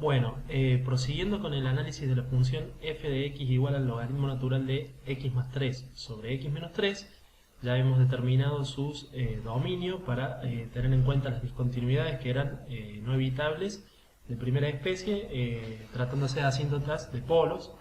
Bueno, prosiguiendo con el análisis de la función f de x igual al logaritmo natural de x más 3 sobre x menos 3, ya hemos determinado sus dominios para tener en cuenta las discontinuidades que eran no evitables de primera especie, tratándose de asíntotas de polos,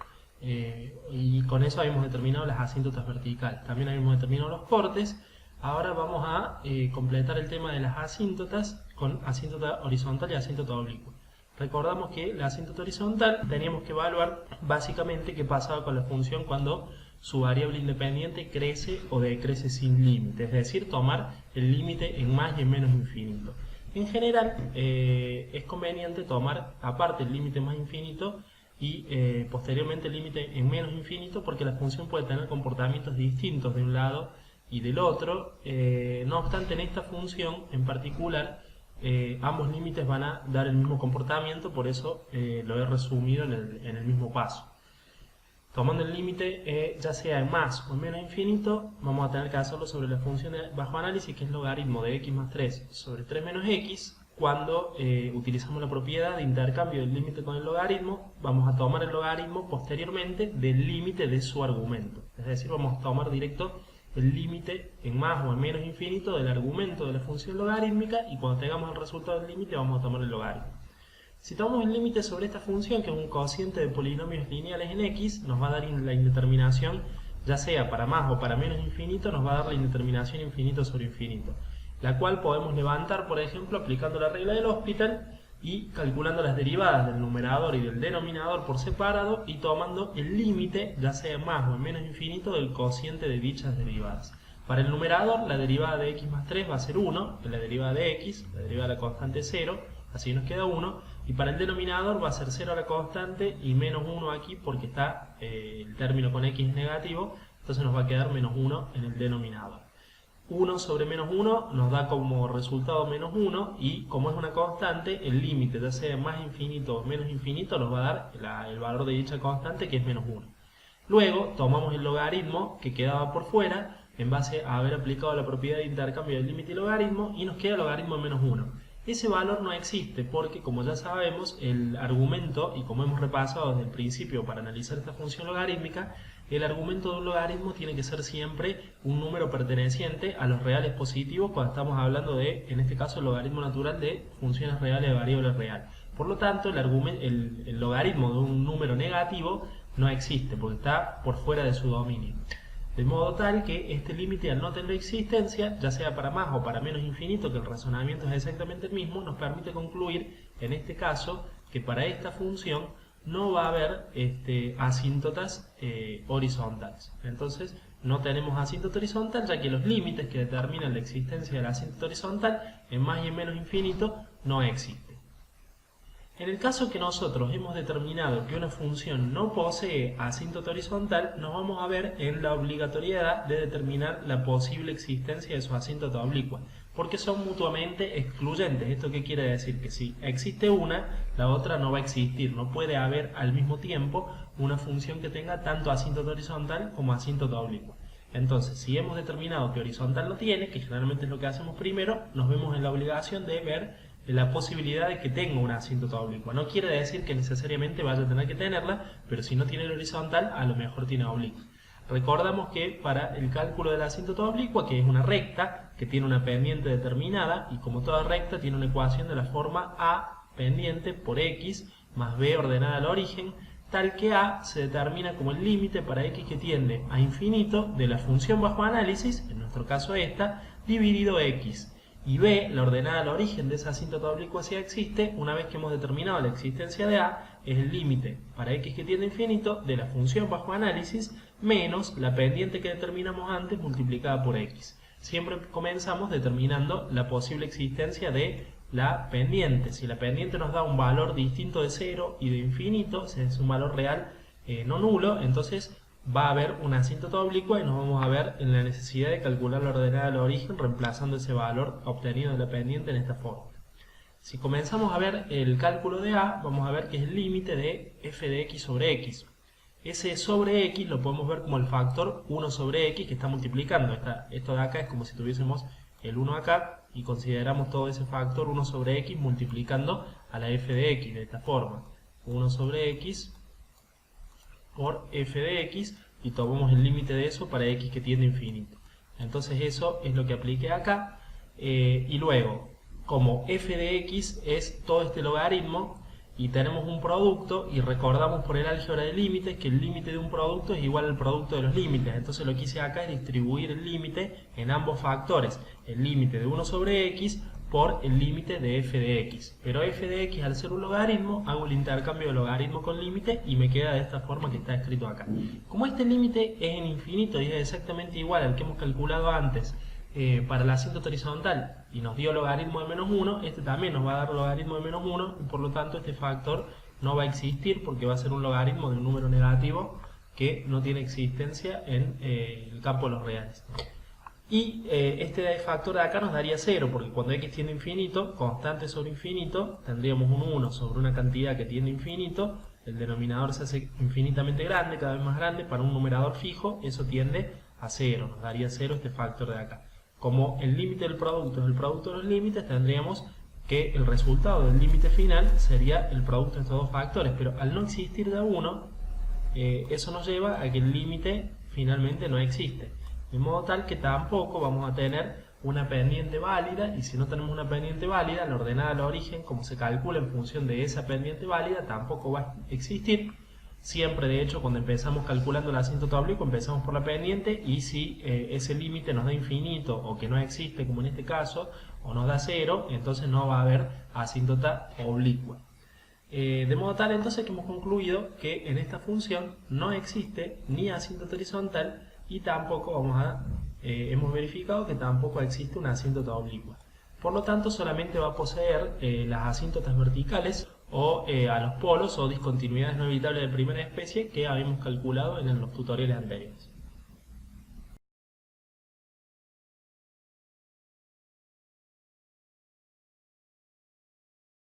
y con eso habíamos determinado las asíntotas verticales. También habíamos determinado los cortes. Ahora vamos a completar el tema de las asíntotas con asíntota horizontal y asíntota oblicua. Recordamos que la asíntota horizontal teníamos que evaluar básicamente qué pasaba con la función cuando su variable independiente crece o decrece sin límite, es decir, tomar el límite en más y en menos infinito. En general es conveniente tomar aparte el límite más infinito y posteriormente el límite en menos infinito, porque la función puede tener comportamientos distintos de un lado y del otro. No obstante, en esta función en particular ambos límites van a dar el mismo comportamiento, por eso lo he resumido en el mismo paso. Tomando el límite ya sea en más o en menos infinito, vamos a tener que hacerlo sobre la función de bajo análisis, que es logaritmo de x más 3 sobre 3 menos x. Cuando utilizamos la propiedad de intercambio del límite con el logaritmo, vamos a tomar el logaritmo posteriormente del límite de su argumento. Es decir, vamos a tomar directo el límite en más o en menos infinito del argumento de la función logarítmica, y cuando tengamos el resultado del límite vamos a tomar el logaritmo. Si tomamos el límite sobre esta función, que es un cociente de polinomios lineales en x, nos va a dar la indeterminación, ya sea para más o para menos infinito, nos va a dar la indeterminación infinito sobre infinito, la cual podemos levantar, por ejemplo, aplicando la regla del Hospital y calculando las derivadas del numerador y del denominador por separado y tomando el límite, ya sea más o en menos infinito, del cociente de dichas derivadas. Para el numerador, la derivada de x más 3 va a ser 1, la derivada de x, la derivada de la constante 0, así nos queda 1, y para el denominador va a ser 0 a la constante y menos 1 aquí porque está el término con x negativo, entonces nos va a quedar menos 1 en el denominador. 1 sobre menos 1 nos da como resultado menos 1, y como es una constante, el límite, ya sea más infinito o menos infinito, nos va a dar el valor de dicha constante, que es menos 1. Luego tomamos el logaritmo que quedaba por fuera en base a haber aplicado la propiedad de intercambio del límite y logaritmo, y nos queda el logaritmo de menos 1. Ese valor no existe porque, como ya sabemos, el argumento, y como hemos repasado desde el principio para analizar esta función logarítmica, el argumento de un logaritmo tiene que ser siempre un número perteneciente a los reales positivos cuando estamos hablando de, en este caso, el logaritmo natural de funciones reales de variables reales. Por lo tanto, el logaritmo de un número negativo no existe porque está por fuera de su dominio. De modo tal que este límite, al no tener existencia, ya sea para más o para menos infinito, que el razonamiento es exactamente el mismo, nos permite concluir, en este caso, que para esta función no va a haber asíntotas horizontales. Entonces, no tenemos asíntota horizontal, ya que los límites que determinan la existencia de la asíntota horizontal en más y en menos infinito no existen. En el caso que nosotros hemos determinado que una función no posee asíntota horizontal, nos vamos a ver en la obligatoriedad de determinar la posible existencia de su asíntota oblicua, porque son mutuamente excluyentes. ¿Esto qué quiere decir? Que si existe una, la otra no va a existir. No puede haber al mismo tiempo una función que tenga tanto asíntota horizontal como asíntota oblicua. Entonces, si hemos determinado que horizontal no tiene, que generalmente es lo que hacemos primero, nos vemos en la obligación de ver la posibilidad de que tenga una asíntota oblicua. No quiere decir que necesariamente vaya a tener que tenerla, pero si no tiene el horizontal, a lo mejor tiene oblicua. Recordamos que para el cálculo de la asíntota oblicua, que es una recta que tiene una pendiente determinada, y como toda recta tiene una ecuación de la forma a pendiente por x más b ordenada al origen, tal que a se determina como el límite para x que tiende a infinito de la función bajo análisis, en nuestro caso esta, dividido x. Y b, la ordenada al origen de esa asíntota oblicua si existe, una vez que hemos determinado la existencia de a, es el límite para x que tiende a infinito de la función bajo análisis menos la pendiente que determinamos antes multiplicada por x. Siempre comenzamos determinando la posible existencia de la pendiente. Si la pendiente nos da un valor distinto de 0 y de infinito, o sea, es un valor real no nulo, entonces va a haber una asíntota oblicua y nos vamos a ver en la necesidad de calcular la ordenada al origen reemplazando ese valor obtenido de la pendiente en esta forma. Si comenzamos a ver el cálculo de a, vamos a ver que es el límite de f de x sobre x. Ese sobre x lo podemos ver como el factor 1 sobre x que está multiplicando. Esto de acá es como si tuviésemos el 1 acá y consideramos todo ese factor 1 sobre x multiplicando a la f de x de esta forma. 1 sobre x por f de x y tomamos el límite de eso para x que tiende a infinito. Entonces eso es lo que apliqué acá, y luego, como f de x es todo este logaritmo y tenemos un producto, y recordamos por el álgebra de límites que el límite de un producto es igual al producto de los límites, entonces lo que hice acá es distribuir el límite en ambos factores, el límite de 1 sobre x por el límite de f de x. Pero f de x, al ser un logaritmo, hago el intercambio de logaritmo con límite y me queda de esta forma que está escrito acá. Como este límite es en infinito y es exactamente igual al que hemos calculado antes para la asíntota horizontal y nos dio logaritmo de menos 1, este también nos va a dar logaritmo de menos 1 y por lo tanto este factor no va a existir porque va a ser un logaritmo de un número negativo que no tiene existencia en el campo de los reales. Y este factor de acá nos daría 0, porque cuando x tiende a infinito, constante sobre infinito, tendríamos un 1 sobre una cantidad que tiende a infinito, el denominador se hace infinitamente grande, cada vez más grande, para un numerador fijo, eso tiende a 0, nos daría 0 este factor de acá. Como el límite del producto es el producto de los límites, tendríamos que el resultado del límite final sería el producto de estos dos factores, pero al no existir de a 1, eso nos lleva a que el límite finalmente no existe. De modo tal que tampoco vamos a tener una pendiente válida, y si no tenemos una pendiente válida, la ordenada al origen, como se calcula en función de esa pendiente válida, tampoco va a existir. Siempre, de hecho, cuando empezamos calculando el asíntota oblicuo, empezamos por la pendiente, y si ese límite nos da infinito, o que no existe, como en este caso, o nos da 0, entonces no va a haber asíntota oblicua. De modo tal, entonces, que hemos concluido que en esta función no existe ni asíntota horizontal, y tampoco hemos verificado que tampoco existe una asíntota oblicua. Por lo tanto, solamente va a poseer las asíntotas verticales o a los polos o discontinuidades no evitables de primera especie que habíamos calculado en los tutoriales anteriores.